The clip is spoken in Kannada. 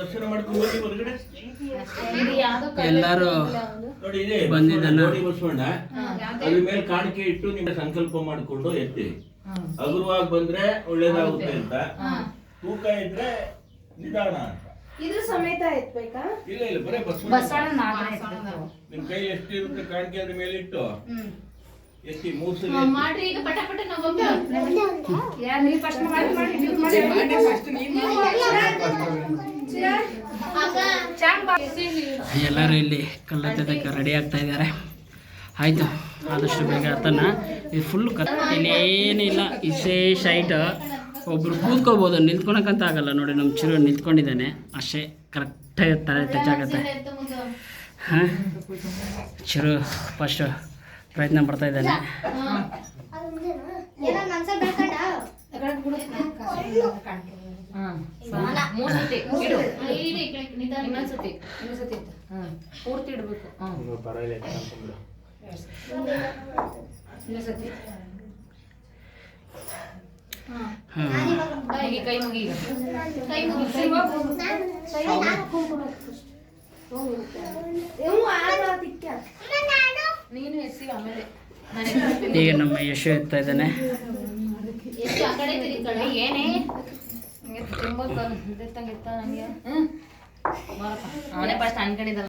ದರ್ಶನ ಮಾಡ್ಕೊಂಡು ಹೋಗಿ ಹೊರಗಡೆ ಎಲ್ಲರೂ ನೋಡಿ ಇದೆ ಬಸವಣ್ಣ ಅದ್ರ ಮೇಲೆ ಕಾಣಿಕೆ ಇಟ್ಟು ನಿಮ್ಮ ಸಂಕಲ್ಪ ಮಾಡಿಕೊಂಡು ಎತ್ತಿ ಹಗುರವಾಗಿ ಬಂದ್ರೆ ಒಳ್ಳೇದಾಗುತ್ತೆ ಅಂತ, ತೂಕ ಇದ್ರೆ ನಿಧಾನ ಅಂತ. ಇದ್ರ ಸಮೇತ ಎತ್ಬೇಕಾ? ಇಲ್ಲ ಇಲ್ಲ, ಬರೇ ಬಸವಣ್ಣ ನಿಮ್ ಕೈ ಎಷ್ಟಿರುತ್ತೆ ಕಾಣಿಕೆ ಅದ್ರ ಮೇಲೆ ಇಟ್ಟು ಎತ್ತಿ ಮೂಸು ಮಾಡ್ರಿ. ಈಗ ಪಟ ಪಟ ನಾವು ಎಲ್ಲರೂ ಇಲ್ಲಿ ಕಲ್ಲತ್ತದಕ್ಕೆ ರೆಡಿ ಆಗ್ತಾ ಇದ್ದಾರೆ. ಆಯಿತು, ಆದಷ್ಟು ಬೇಗ ಹತ್ತನ. ಇದು ಫುಲ್ ಇಲ್ಲಿ ಏನಿಲ್ಲ, ವಿಶೇಷ ಐಟ. ಒಬ್ರು ಕೂತ್ಕೋಬೋದು, ನಿಂತ್ಕೊಳಕ್ಕಂತ ಆಗಲ್ಲ. ನೋಡಿ ನಮ್ಮ ಚಿರು ನಿಂತ್ಕೊಂಡಿದ್ದಾನೆ ಅಷ್ಟೇ, ಕರೆಕ್ಟಾಗಿ ತಲೆ ಟಚ್ ಆಗುತ್ತೆ. ಹಾಂ, ಚಿರು ಫಸ್ಟ್ ಪ್ರಯತ್ನ ಪಡ್ತಾ ಇದ್ದಾನೆ. ಪೂರ್ತಿ ಇಡ್ಬೇಕು. ಕೈ ಮುಗಿ ನೀನು ಎಸಿ ಆಮೇಲೆ ಈಗ ನಮ್ಮ ಯಶು ಎತ್ತಾ ಇದ್ದಾನೆ. ಎಷ್ಟು ಆ ಕಡೆ ತಿರುಗಿ ಏನೇ ತುಂಬಾ ನನಗೆ ಅವನೇ ಫಸ್ಟ್ ಅನ್ಕೊಂಡಿದ್ದ.